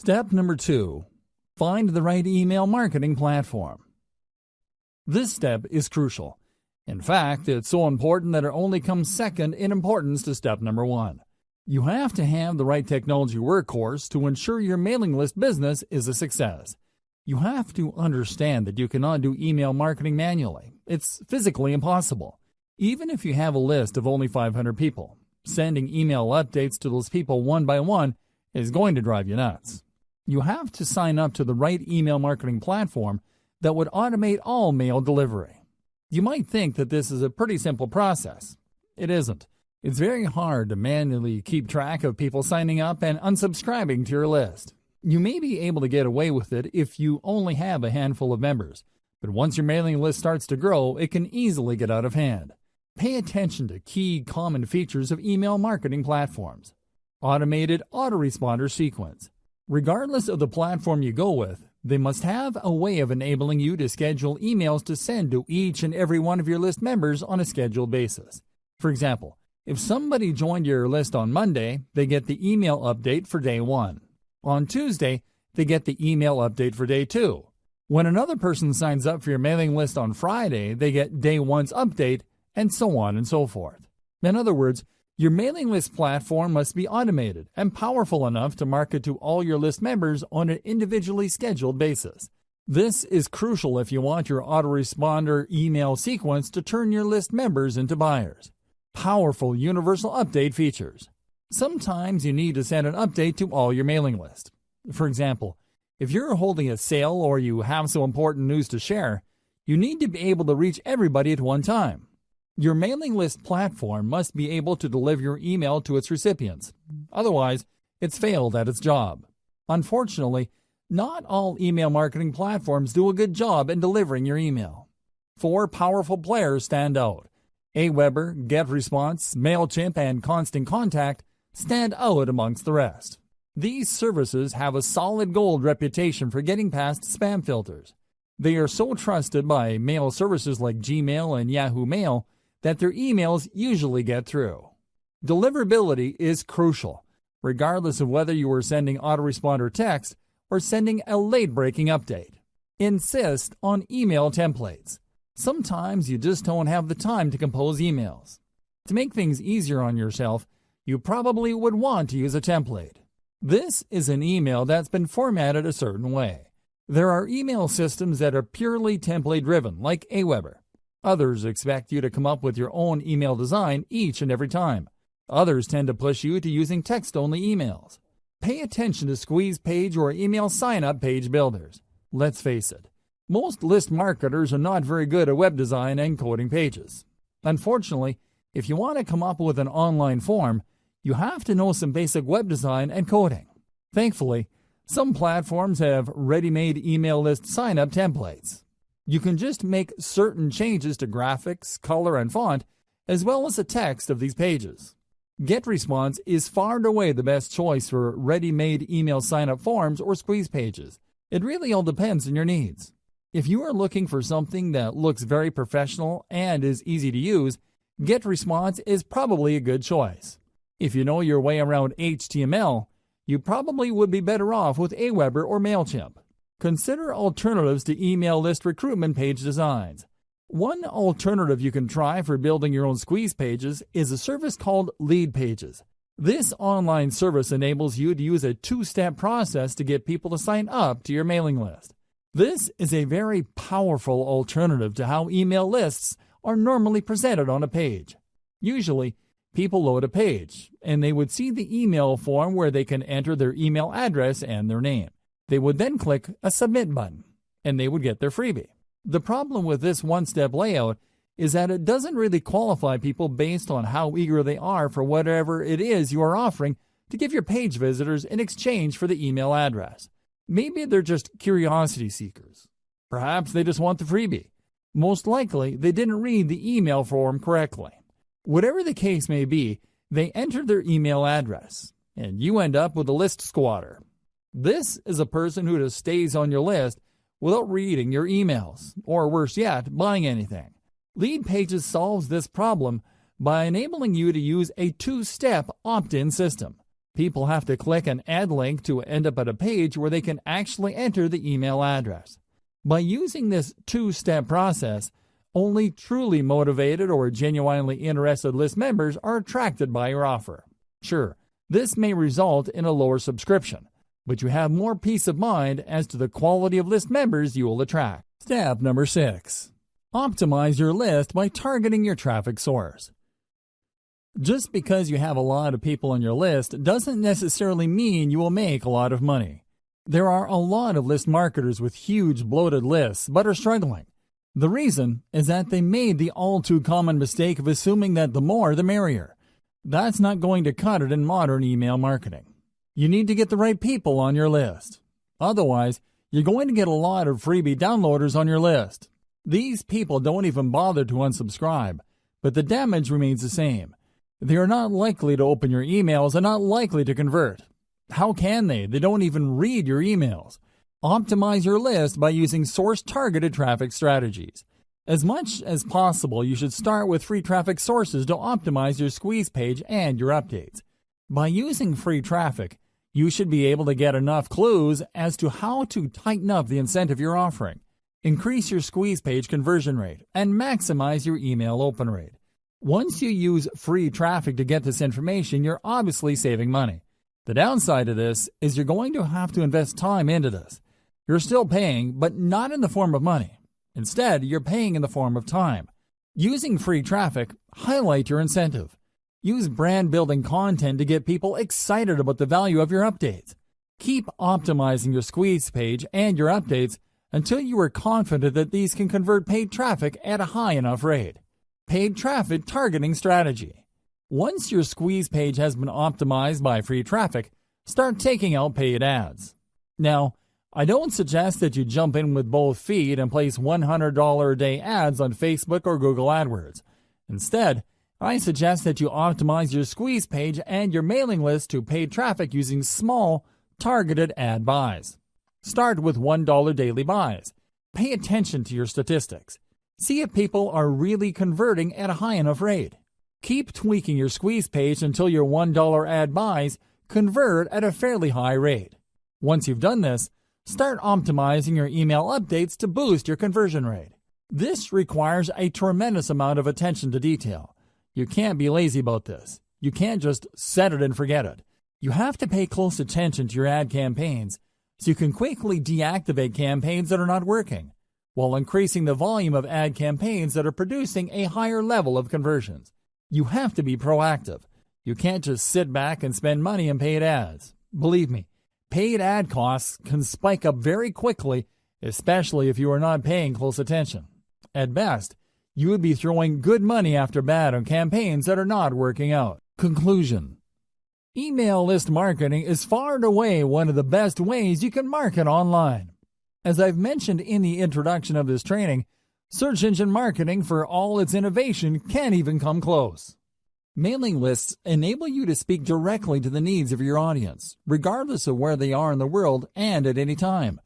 Step number 2. Find the right email marketing platform. This step is crucial. In fact, it's so important that it only comes second in importance to step number 1. You have to have the right technology workhorse to ensure your mailing list business is a success. You have to understand that you cannot do email marketing manually. It's physically impossible. Even if you have a list of only 500 people, sending email updates to those people one by one is going to drive you nuts. You have to sign up to the right email marketing platform that would automate all mail delivery. You might think that this is a pretty simple process. It isn't. It's very hard to manually keep track of people signing up and unsubscribing to your list. You may be able to get away with it if you only have a handful of members, but once your mailing list starts to grow, it can easily get out of hand. Pay attention to key common features of email marketing platforms. Automated autoresponder sequence. Regardless of the platform you go with, they must have a way of enabling you to schedule emails to send to each and every one of your list members on a scheduled basis. For example, if somebody joined your list on Monday, they get the email update for day 1. On Tuesday, they get the email update for day 2. When another person signs up for your mailing list on Friday, they get day 1's update, and so on and so forth. In other words, your mailing list platform must be automated and powerful enough to market to all your list members on an individually scheduled basis. This is crucial if you want your autoresponder email sequence to turn your list members into buyers. Powerful universal update features. Sometimes you need to send an update to all your mailing list. For example, if you're holding a sale or you have some important news to share, you need to be able to reach everybody at one time. Your mailing list platform must be able to deliver your email to its recipients. Otherwise, it's failed at its job. Unfortunately, not all email marketing platforms do a good job in delivering your email. 4 powerful players stand out. Aweber, GetResponse, MailChimp, and Constant Contact stand out amongst the rest. These services have a solid gold reputation for getting past spam filters. They are so trusted by mail services like Gmail and Yahoo Mail that their emails usually get through. Deliverability is crucial, regardless of whether you are sending autoresponder text or sending a late-breaking update. Insist on email templates. Sometimes you just don't have the time to compose emails. To make things easier on yourself, you probably would want to use a template. This is an email that's been formatted a certain way. There are email systems that are purely template-driven, like Aweber. Others expect you to come up with your own email design each and every time. Others tend to push you to using text-only emails. Pay attention to squeeze page or email sign-up page builders. Let's face it, most list marketers are not very good at web design and coding pages. Unfortunately, if you want to come up with an online form, you have to know some basic web design and coding. Thankfully, some platforms have ready-made email list sign-up templates. You can just make certain changes to graphics, color, and font, as well as the text of these pages. GetResponse is far and away the best choice for ready-made email sign-up forms or squeeze pages. It really all depends on your needs. If you are looking for something that looks very professional and is easy to use, GetResponse is probably a good choice. If you know your way around HTML, you probably would be better off with Aweber or MailChimp. Consider alternatives to email list recruitment page designs. One alternative you can try for building your own squeeze pages is a service called Leadpages. This online service enables you to use a 2-step process to get people to sign up to your mailing list. This is a very powerful alternative to how email lists are normally presented on a page. Usually, people load a page, and they would see the email form where they can enter their email address and their name. They would then click a Submit button, and they would get their freebie. The problem with this one-step layout is that it doesn't really qualify people based on how eager they are for whatever it is you are offering to give your page visitors in exchange for the email address. Maybe they're just curiosity seekers. Perhaps they just want the freebie. Most likely, they didn't read the email form correctly. Whatever the case may be, they entered their email address, and you end up with a list squatter. This is a person who just stays on your list without reading your emails, or worse yet, buying anything. Leadpages solves this problem by enabling you to use a 2-step opt-in system. People have to click an ad link to end up at a page where they can actually enter the email address. By using this two-step process, only truly motivated or genuinely interested list members are attracted by your offer. Sure, this may result in a lower subscription, but you have more peace of mind as to the quality of list members you will attract. Step number 6. Optimize your list by targeting your traffic source. Just because you have a lot of people on your list doesn't necessarily mean you will make a lot of money. There are a lot of list marketers with huge bloated lists but are struggling. The reason is that they made the all-too-common mistake of assuming that the more the merrier. That's not going to cut it in modern email marketing. You need to get the right people on your list. Otherwise, you're going to get a lot of freebie downloaders on your list. These people don't even bother to unsubscribe, but the damage remains the same. They are not likely to open your emails and not likely to convert. How can they? They don't even read your emails. Optimize your list by using source-targeted traffic strategies. As much as possible, you should start with free traffic sources to optimize your squeeze page and your updates. By using free traffic, you should be able to get enough clues as to how to tighten up the incentive you're offering, increase your squeeze page conversion rate, and maximize your email open rate. Once you use free traffic to get this information, you're obviously saving money. The downside of this is you're going to have to invest time into this. You're still paying, but not in the form of money. Instead, you're paying in the form of time. Using free traffic, highlight your incentive. Use brand-building content to get people excited about the value of your updates. Keep optimizing your squeeze page and your updates until you are confident that these can convert paid traffic at a high enough rate. Paid traffic targeting strategy. Once your squeeze page has been optimized by free traffic, start taking out paid ads. Now, I don't suggest that you jump in with both feet and place $100 a day ads on Facebook or Google AdWords. Instead, I suggest that you optimize your squeeze page and your mailing list to paid traffic using small, targeted ad buys. Start with $1 daily buys. Pay attention to your statistics. See if people are really converting at a high enough rate. Keep tweaking your squeeze page until your $1 ad buys convert at a fairly high rate. Once you've done this, start optimizing your email updates to boost your conversion rate. This requires a tremendous amount of attention to detail. You can't be lazy about this. You can't just set it and forget it. You have to pay close attention to your ad campaigns so you can quickly deactivate campaigns that are not working, while increasing the volume of ad campaigns that are producing a higher level of conversions. You have to be proactive. You can't just sit back and spend money on paid ads. Believe me, paid ad costs can spike up very quickly, especially if you are not paying close attention. At best, you would be throwing good money after bad on campaigns that are not working out. Conclusion. Email list marketing is far and away one of the best ways you can market online. As I've mentioned in the introduction of this training, search engine marketing, for all its innovation, can't even come close. Mailing lists enable you to speak directly to the needs of your audience, regardless of where they are in the world and at any time.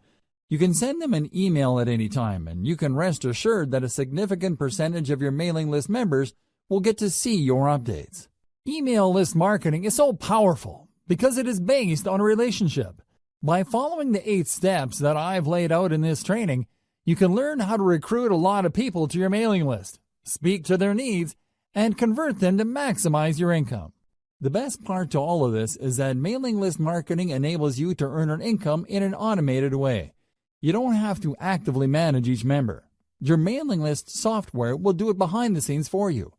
You can send them an email at any time, and you can rest assured that a significant percentage of your mailing list members will get to see your updates. Email list marketing is so powerful because it is based on a relationship. By following the 8 steps that I've laid out in this training, you can learn how to recruit a lot of people to your mailing list, speak to their needs, and convert them to maximize your income. The best part to all of this is that mailing list marketing enables you to earn an income in an automated way. You don't have to actively manage each member. Your mailing list software will do it behind the scenes for you.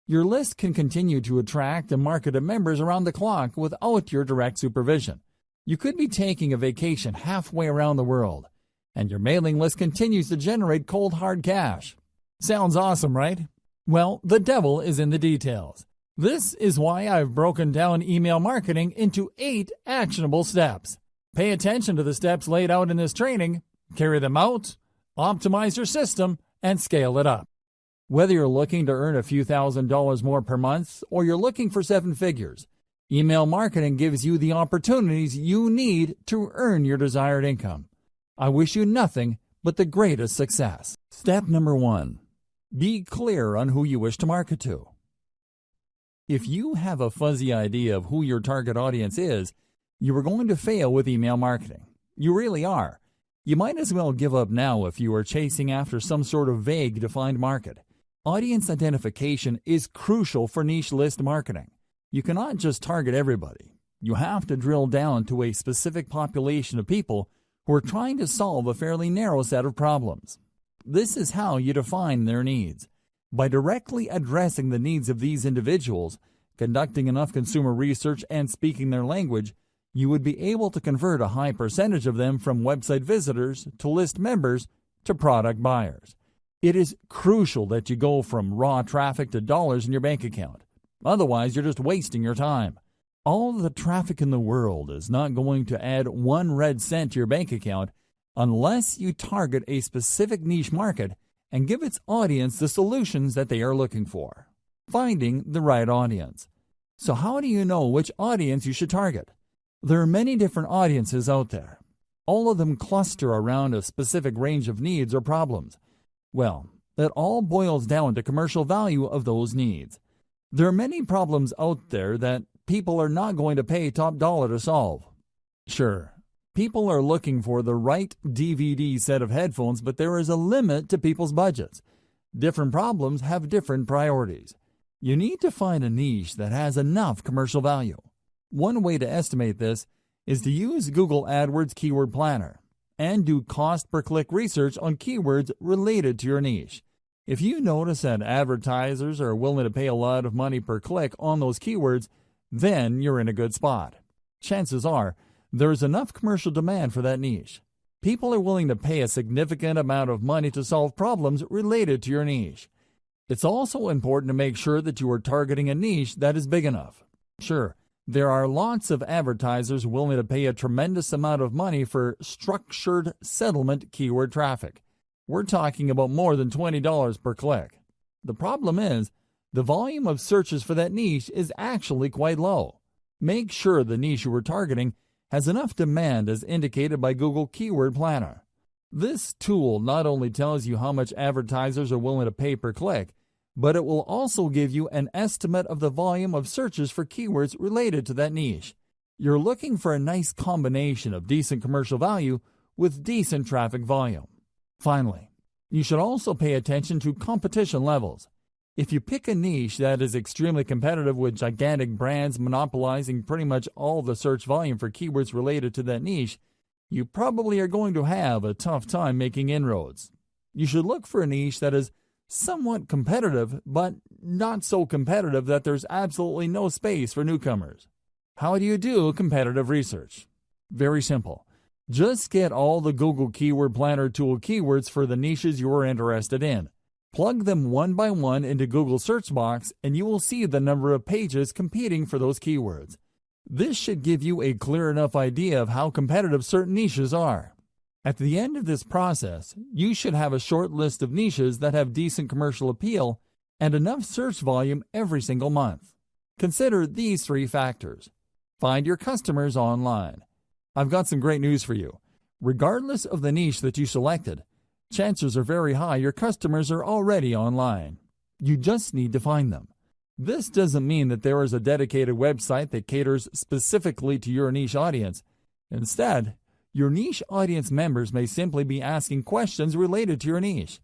Your list can continue to attract and market to members around the clock without your direct supervision. You could be taking a vacation halfway around the world, and your mailing list continues to generate cold hard cash. Sounds awesome, right? Well, the devil is in the details. This is why I've broken down email marketing into 8 actionable steps. Pay attention to the steps laid out in this training, carry them out, optimize your system, and scale it up. Whether you're looking to earn a few $1,000s more per month or you're looking for 7 figures, email marketing gives you the opportunities you need to earn your desired income. I wish you nothing but the greatest success. Step number 1. Be clear on who you wish to market to. If you have a fuzzy idea of who your target audience is, you are going to fail with email marketing. You really are. You might as well give up now if you are chasing after some sort of vague defined market. Audience identification is crucial for niche list marketing. You cannot just target everybody. You have to drill down to a specific population of people who are trying to solve a fairly narrow set of problems. This is how you define their needs. By directly addressing the needs of these individuals, conducting enough consumer research, and speaking their language, you would be able to convert a high percentage of them from website visitors to list members to product buyers. It is crucial that you go from raw traffic to dollars in your bank account. Otherwise, you're just wasting your time. All the traffic in the world is not going to add 1 red cent to your bank account unless you target a specific niche market and give its audience the solutions that they are looking for. Finding the right audience. So how do you know which audience you should target? There are many different audiences out there. All of them cluster around a specific range of needs or problems. Well, it all boils down to commercial value of those needs. There are many problems out there that people are not going to pay top dollar to solve. Sure, people are looking for the right DVD set of headphones, but there is a limit to people's budgets. Different problems have different priorities. You need to find a niche that has enough commercial value. One way to estimate this is to use Google AdWords Keyword Planner and do cost per click research on keywords related to your niche. If you notice that advertisers are willing to pay a lot of money per click on those keywords, then you're in a good spot. Chances are there is enough commercial demand for that niche. People are willing to pay a significant amount of money to solve problems related to your niche. It's also important to make sure that you are targeting a niche that is big enough. Sure, there are lots of advertisers willing to pay a tremendous amount of money for structured settlement keyword traffic. We're talking about more than $20 per click. The problem is, the volume of searches for that niche is actually quite low. Make sure the niche you are targeting has enough demand as indicated by Google Keyword Planner. This tool not only tells you how much advertisers are willing to pay per click, but it will also give you an estimate of the volume of searches for keywords related to that niche. You're looking for a nice combination of decent commercial value with decent traffic volume. Finally, you should also pay attention to competition levels. If you pick a niche that is extremely competitive with gigantic brands monopolizing pretty much all the search volume for keywords related to that niche, you probably are going to have a tough time making inroads. You should look for a niche that is somewhat competitive, but not so competitive that there's absolutely no space for newcomers. How do you do competitive research? Very simple. Just get all the Google Keyword Planner tool keywords for the niches you are interested in. Plug them one by one into Google search box and you will see the number of pages competing for those keywords. This should give you a clear enough idea of how competitive certain niches are. At the end of this process, you should have a short list of niches that have decent commercial appeal and enough search volume every single month. Consider these 3 factors. Find your customers online. I've got some great news for you. Regardless of the niche that you selected, chances are very high your customers are already online. You just need to find them. This doesn't mean that there is a dedicated website that caters specifically to your niche audience. Instead, your niche audience members may simply be asking questions related to your niche.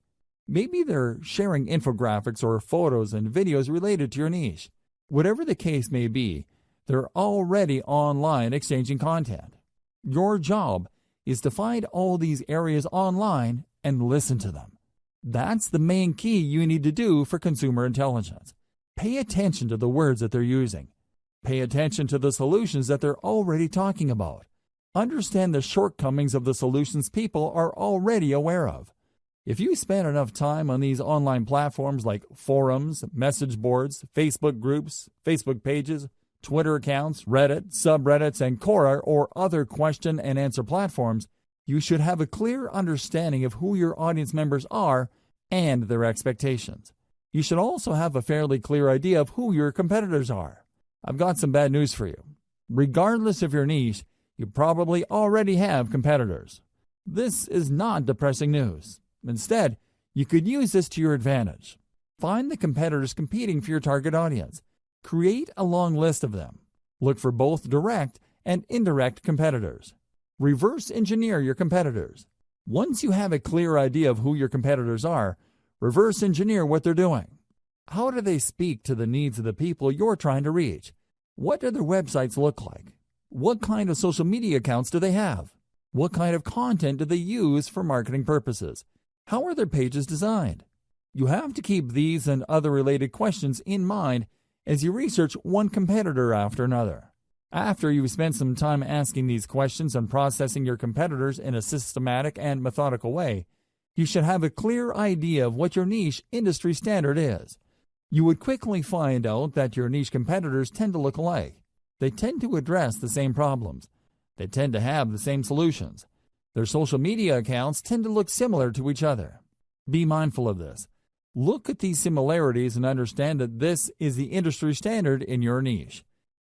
Maybe they're sharing infographics or photos and videos related to your niche. Whatever the case may be, they're already online exchanging content. Your job is to find all these areas online and listen to them. That's the main key you need to do for consumer intelligence. Pay attention to the words that they're using. Pay attention to the solutions that they're already talking about. Understand the shortcomings of the solutions people are already aware of. If you spend enough time on these online platforms like forums, message boards, Facebook groups, Facebook pages, Twitter accounts, Reddit, subreddits, and Quora or other question and answer platforms, you should have a clear understanding of who your audience members are and their expectations. You should also have a fairly clear idea of who your competitors are. I've got some bad news for you. Regardless of your niche, you probably already have competitors. This is not depressing news. Instead, you could use this to your advantage. Find the competitors competing for your target audience. Create a long list of them. Look for both direct and indirect competitors. Reverse engineer your competitors. Once you have a clear idea of who your competitors are, reverse engineer what they're doing. How do they speak to the needs of the people you're trying to reach? What do their websites look like? What kind of social media accounts do they have? What kind of content do they use for marketing purposes? How are their pages designed? You have to keep these and other related questions in mind as you research one competitor after another. After you've spent some time asking these questions and processing your competitors in a systematic and methodical way, you should have a clear idea of what your niche industry standard is. You would quickly find out that your niche competitors tend to look alike. They tend to address the same problems. They tend to have the same solutions. Their social media accounts tend to look similar to each other. Be mindful of this. Look at these similarities and understand that this is the industry standard in your niche.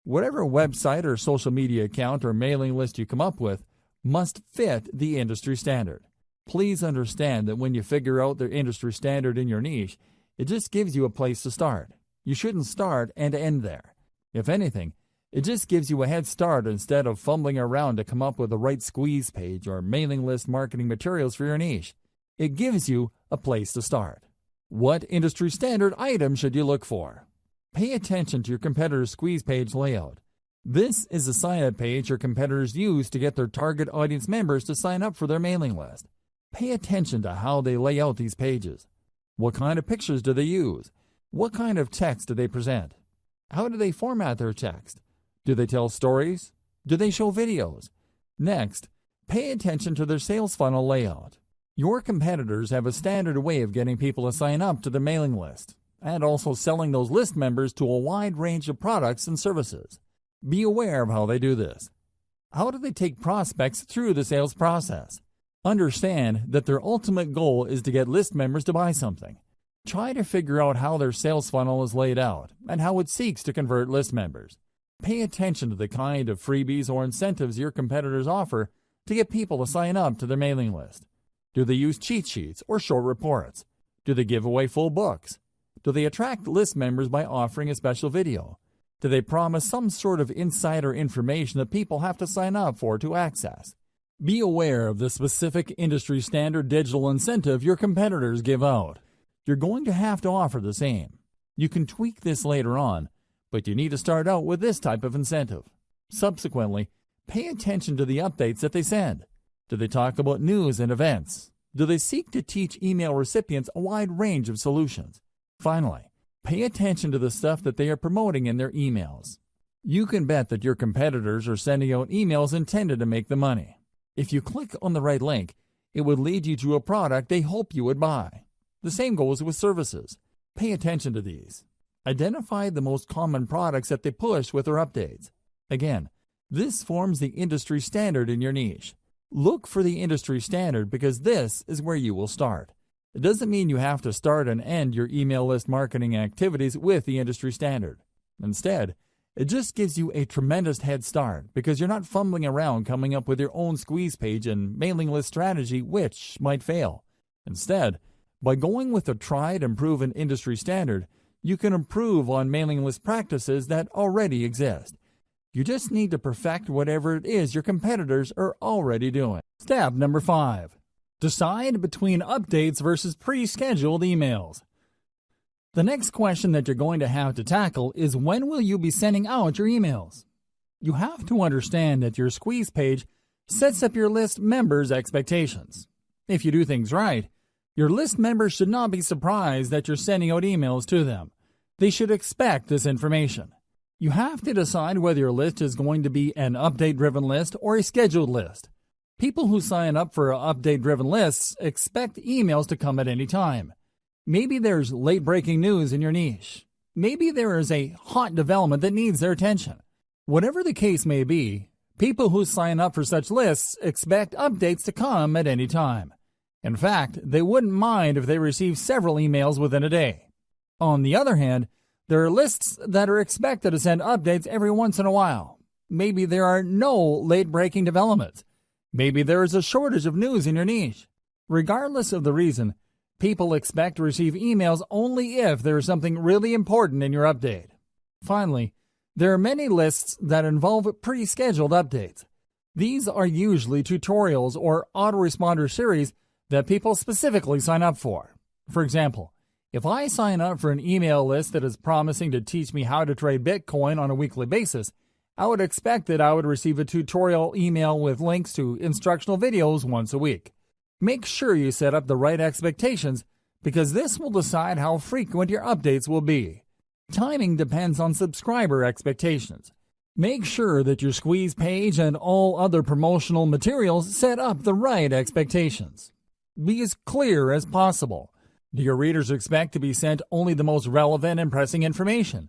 Whatever website or social media account or mailing list you come up with must fit the industry standard. Please understand that when you figure out the industry standard in your niche, it just gives you a place to start. You shouldn't start and end there. If anything, it just gives you a head start instead of fumbling around to come up with the right squeeze page or mailing list marketing materials for your niche. It gives you a place to start. What industry standard item should you look for? Pay attention to your competitor's squeeze page layout. This is the sign-up page your competitors use to get their target audience members to sign up for their mailing list. Pay attention to how they lay out these pages. What kind of pictures do they use? What kind of text do they present? How do they format their text? Do they tell stories? Do they show videos? Next, pay attention to their sales funnel layout. Your competitors have a standard way of getting people to sign up to their mailing list, and also selling those list members to a wide range of products and services. Be aware of how they do this. How do they take prospects through the sales process? Understand that their ultimate goal is to get list members to buy something. Try to figure out how their sales funnel is laid out and how it seeks to convert list members. Pay attention to the kind of freebies or incentives your competitors offer to get people to sign up to their mailing list. Do they use cheat sheets or short reports? Do they give away full books? Do they attract list members by offering a special video? Do they promise some sort of insider information that people have to sign up for to access? Be aware of the specific industry standard digital incentive your competitors give out. You're going to have to offer the same. You can tweak this later on, but you need to start out with this type of incentive. Subsequently, pay attention to the updates that they send. Do they talk about news and events? Do they seek to teach email recipients a wide range of solutions? Finally, pay attention to the stuff that they are promoting in their emails. You can bet that your competitors are sending out emails intended to make them money. If you click on the right link, it would lead you to a product they hope you would buy. The same goes with services. Pay attention to these. Identify the most common products that they push with their updates. Again, this forms the industry standard in your niche. Look for the industry standard because this is where you will start. It doesn't mean you have to start and end your email list marketing activities with the industry standard. Instead, it just gives you a tremendous head start because you're not fumbling around coming up with your own squeeze page and mailing list strategy which might fail. Instead, by going with a tried and proven industry standard, you can improve on mailing list practices that already exist. You just need to perfect whatever it is your competitors are already doing. Step number 5. Decide between updates versus pre-scheduled emails. The next question that you're going to have to tackle is when will you be sending out your emails? You have to understand that your squeeze page sets up your list members' expectations. If you do things right, your list members should not be surprised that you're sending out emails to them. They should expect this information. You have to decide whether your list is going to be an update-driven list or a scheduled list. People who sign up for update-driven lists expect emails to come at any time. Maybe there's late-breaking news in your niche. Maybe there is a hot development that needs their attention. Whatever the case may be, people who sign up for such lists expect updates to come at any time. In fact, they wouldn't mind if they received several emails within a day. On the other hand, there are lists that are expected to send updates every once in a while. Maybe there are no late-breaking developments. Maybe there is a shortage of news in your niche. Regardless of the reason, people expect to receive emails only if there is something really important in your update. Finally, there are many lists that involve pre-scheduled updates. These are usually tutorials or autoresponder series that people specifically sign up for. For example, if I sign up for an email list that is promising to teach me how to trade Bitcoin on a weekly basis, I would expect that I would receive a tutorial email with links to instructional videos once a week. Make sure you set up the right expectations because this will decide how frequent your updates will be. Timing depends on subscriber expectations. Make sure that your squeeze page and all other promotional materials set up the right expectations. Be as clear as possible. Do your readers expect to be sent only the most relevant and pressing information?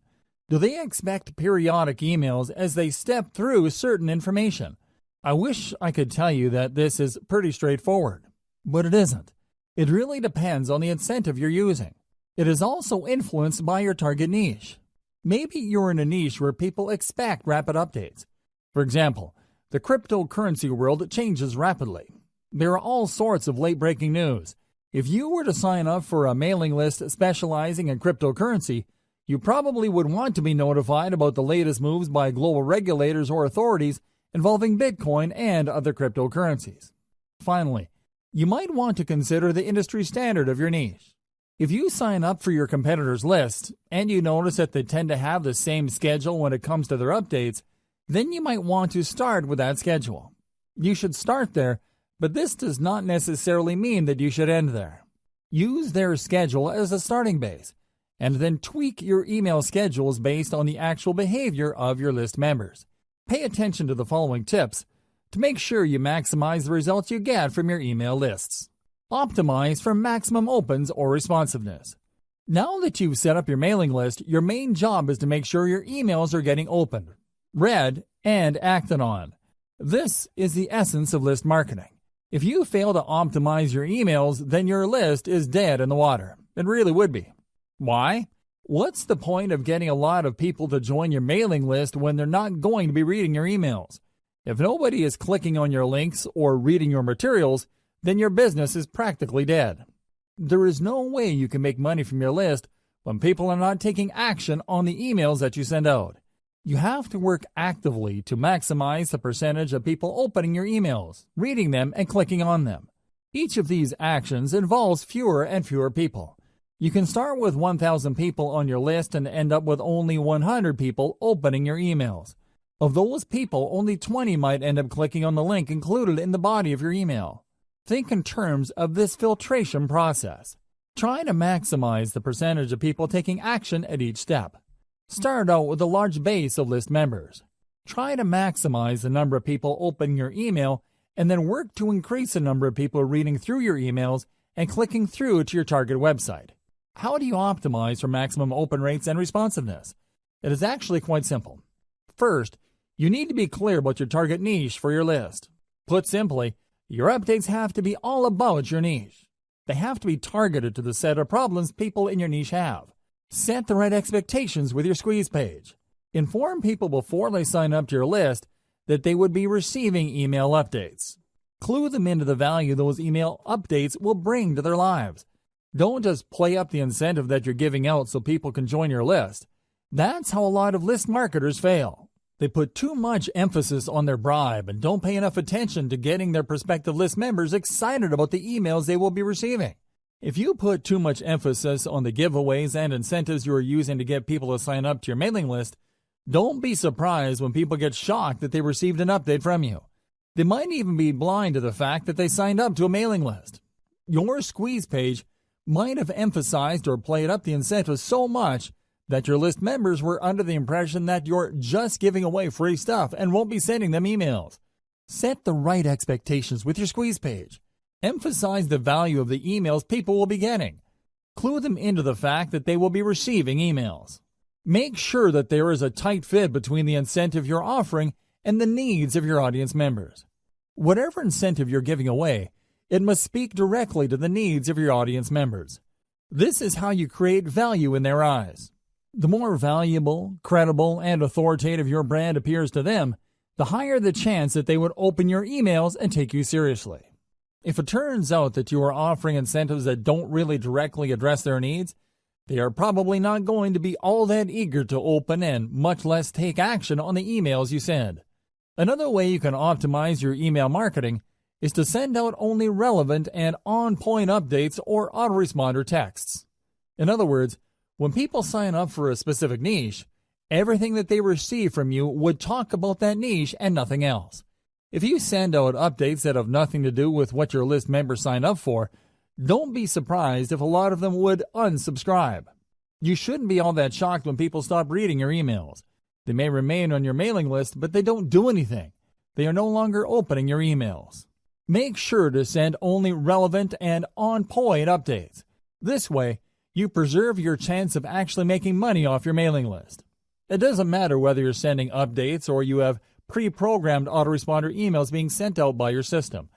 Do they expect periodic emails as they step through certain information? I wish I could tell you that this is pretty straightforward, but it isn't. It really depends on the incentive you're using. It is also influenced by your target niche. Maybe you're in a niche where people expect rapid updates. For example, the cryptocurrency world changes rapidly. There are all sorts of late-breaking news. If you were to sign up for a mailing list specializing in cryptocurrency, you probably would want to be notified about the latest moves by global regulators or authorities involving Bitcoin and other cryptocurrencies. Finally, you might want to consider the industry standard of your niche. If you sign up for your competitors' list and you notice that they tend to have the same schedule when it comes to their updates, then you might want to start with that schedule. You should start there, but this does not necessarily mean that you should end there. Use their schedule as a starting base, and then tweak your email schedules based on the actual behavior of your list members. Pay attention to the following tips to make sure you maximize the results you get from your email lists. Optimize for maximum opens or responsiveness. Now that you've set up your mailing list, your main job is to make sure your emails are getting opened, read, and acted on. This is the essence of list marketing. If you fail to optimize your emails, then your list is dead in the water. It really would be. Why? What's the point of getting a lot of people to join your mailing list when they're not going to be reading your emails? If nobody is clicking on your links or reading your materials, then your business is practically dead. There is no way you can make money from your list when people are not taking action on the emails that you send out. You have to work actively to maximize the percentage of people opening your emails, reading them, and clicking on them. Each of these actions involves fewer and fewer people. You can start with 1,000 people on your list and end up with only 100 people opening your emails. Of those people, only 20 might end up clicking on the link included in the body of your email. Think in terms of this filtration process. Try to maximize the percentage of people taking action at each step. Start out with a large base of list members. Try to maximize the number of people opening your email and then work to increase the number of people reading through your emails and clicking through to your target website. How do you optimize for maximum open rates and responsiveness? It is actually quite simple. First, you need to be clear about your target niche for your list. Put simply, your updates have to be all about your niche. They have to be targeted to the set of problems people in your niche have. Set the right expectations with your squeeze page. Inform people before they sign up to your list that they would be receiving email updates. Clue them into the value those email updates will bring to their lives. Don't just play up the incentive that you're giving out so people can join your list. That's how a lot of list marketers fail. They put too much emphasis on their bribe and don't pay enough attention to getting their prospective list members excited about the emails they will be receiving. If you put too much emphasis on the giveaways and incentives you are using to get people to sign up to your mailing list, don't be surprised when people get shocked that they received an update from you. They might even be blind to the fact that they signed up to a mailing list. Your squeeze page might have emphasized or played up the incentives so much that your list members were under the impression that you're just giving away free stuff and won't be sending them emails. Set the right expectations with your squeeze page. Emphasize the value of the emails people will be getting. Clue them into the fact that they will be receiving emails. Make sure that there is a tight fit between the incentive you're offering and the needs of your audience members. Whatever incentive you're giving away, it must speak directly to the needs of your audience members. This is how you create value in their eyes. The more valuable, credible, and authoritative your brand appears to them, the higher the chance that they would open your emails and take you seriously. If it turns out that you are offering incentives that don't really directly address their needs, They are probably not going to be all that eager to open and much less take action on the emails you send. Another way you can optimize your email marketing is to send out only relevant and on-point updates or autoresponder texts. In other words, when people sign up for a specific niche, everything that they receive from you would talk about that niche and nothing else. If you send out updates that have nothing to do with what your list members sign up for, don't be surprised if a lot of them would unsubscribe. You shouldn't be all that shocked when people stop reading your emails. They may remain on your mailing list, but they don't do anything. They are no longer opening your emails. Make sure to send only relevant and on-point updates. This way, you preserve your chance of actually making money off your mailing list. It doesn't matter whether you're sending updates or you have pre-programmed autoresponder emails being sent out by your system.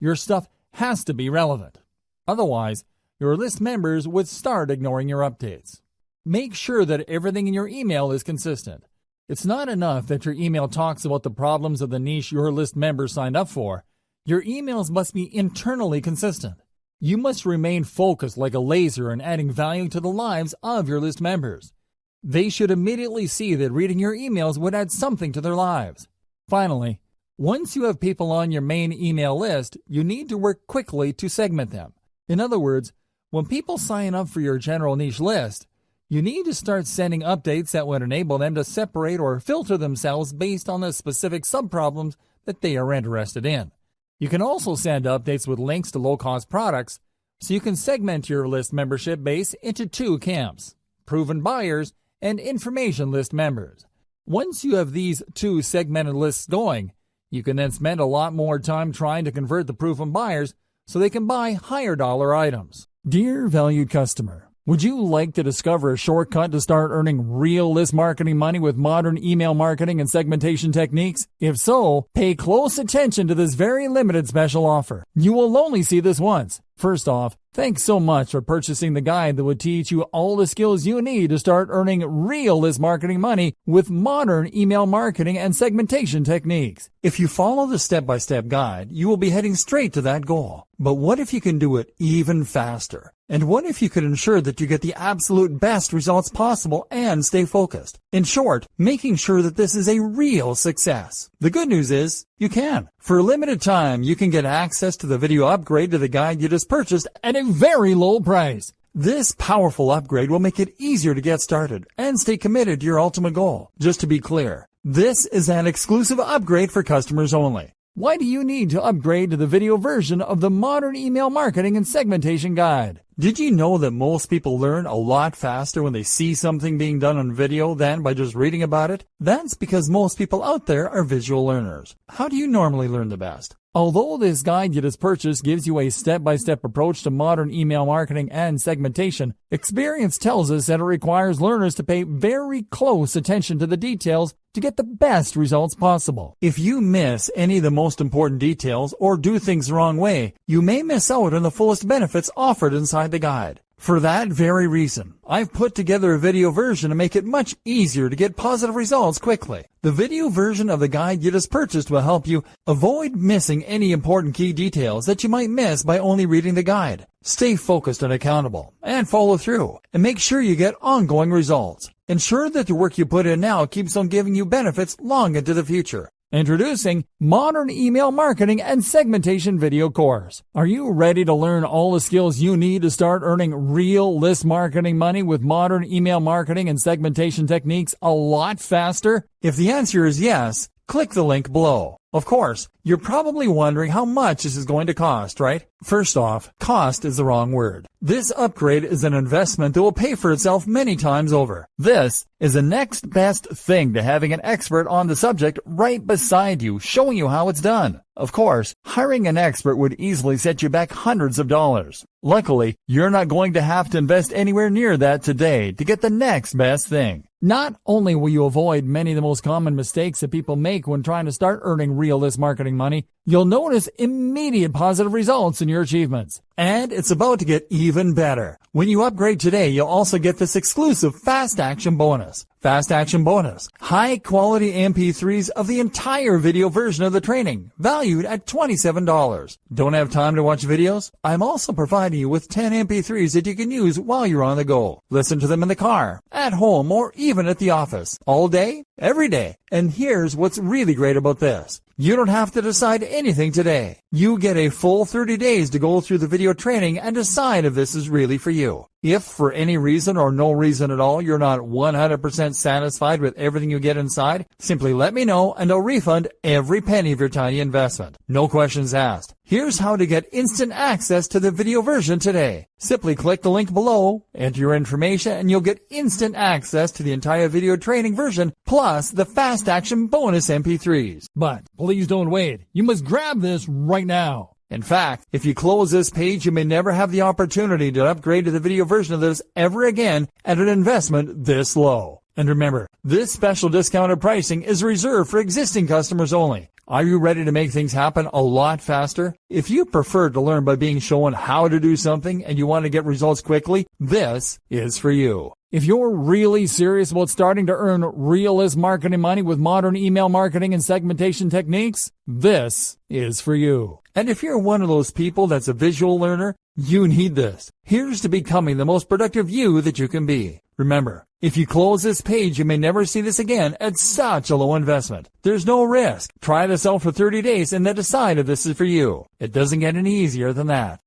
Your stuff has to be relevant. Otherwise, your list members would start ignoring your updates. Make sure that everything in your email is consistent. It's not enough that your email talks about the problems of the niche your list members signed up for. Your emails must be internally consistent. You must remain focused like a laser in adding value to the lives of your list members. They should immediately see that reading your emails would add something to their lives. Finally, once you have people on your main email list, you need to work quickly to segment them. In other words, when people sign up for your general niche list, you need to start sending updates that would enable them to separate or filter themselves based on the specific subproblems that they are interested in. You can also send updates with links to low-cost products, so you can segment your list membership base into two camps: proven buyers and information list members. Once you have these two segmented lists going, you can then spend a lot more time trying to convert the proven buyers so they can buy higher dollar items. Dear valued customer, would you like to discover a shortcut to start earning real list marketing money with modern email marketing and segmentation techniques? If so, pay close attention to this very limited special offer. You will only see this once. First off, thanks so much for purchasing the guide that would teach you all the skills you need to start earning real list marketing money with modern email marketing and segmentation techniques. If you follow the step-by-step guide, you will be heading straight to that goal. But what if you can do it even faster? And what if you could ensure that you get the absolute best results possible and stay focused? In short, making sure that this is a real success. The good news is, you can. For a limited time, you can get access to the video upgrade to the guide you just purchased at a very low price. This powerful upgrade will make it easier to get started and stay committed to your ultimate goal. Just to be clear, this is an exclusive upgrade for customers only. Why do you need to upgrade to the video version of the Modern Email Marketing and Segmentation Guide? Did you know that most people learn a lot faster when they see something being done on video than by just reading about it? That's because most people out there are visual learners. How do you normally learn the best? Although this guide you just purchased gives you a step-by-step approach to modern email marketing and segmentation, experience tells us that it requires learners to pay very close attention to the details to get the best results possible. If you miss any of the most important details or do things the wrong way, you may miss out on the fullest benefits offered inside the guide. For that very reason, I've put together a video version to make it much easier to get positive results quickly. The video version of the guide you just purchased will help you avoid missing any important key details that you might miss by only reading the guide. Stay focused and accountable, and follow through, and make sure you get ongoing results. Ensure that the work you put in now keeps on giving you benefits long into the future. Introducing Modern Email Marketing and Segmentation Video Course. Are you ready to learn all the skills you need to start earning real list marketing money with modern email marketing and segmentation techniques a lot faster? If the answer is yes, click the link below. Of course, you're probably wondering how much this is going to cost, right? First off, cost is the wrong word. This upgrade is an investment that will pay for itself many times over. This is the next best thing to having an expert on the subject right beside you, showing you how it's done. Of course, hiring an expert would easily set you back hundreds of dollars. Luckily, you're not going to have to invest anywhere near that today to get the next best thing. Not only will you avoid many of the most common mistakes that people make when trying to start earning real list marketing money, You'll notice immediate positive results in your achievements. And it's about to get even better. When you upgrade today, you'll also get this exclusive Fast Action bonus. Fast Action bonus. High quality MP3s of the entire video version of the training, valued at $27. Don't have time to watch videos? I'm also providing you with 10 MP3s that you can use while you're on the go. Listen to them in the car, at home, or even at the office. All day, every day. And here's what's really great about this. You don't have to decide anything today. You get a full 30 days to go through the video training and decide if this is really for you. If for any reason or no reason at all you're not 100% satisfied with everything you get inside, simply let me know and I'll refund every penny of your tiny investment. No questions asked. Here's how to get instant access to the video version today. Simply click the link below, enter your information, and you'll get instant access to the entire video training version plus the Fast Action bonus MP3s. But please don't wait. You must grab this right now. In fact, if you close this page, you may never have the opportunity to upgrade to the video version of this ever again at an investment this low. And remember, this special discounted pricing is reserved for existing customers only. Are you ready to make things happen a lot faster? If you prefer to learn by being shown how to do something and you want to get results quickly, this is for you. If you're really serious about starting to earn realist marketing money with modern email marketing and segmentation techniques, this is for you. And if you're one of those people that's a visual learner, you need this. Here's to becoming the most productive you that you can be. Remember, if you close this page, you may never see this again at such a low investment. There's no risk. Try this out for 30 days and then decide if this is for you. It doesn't get any easier than that.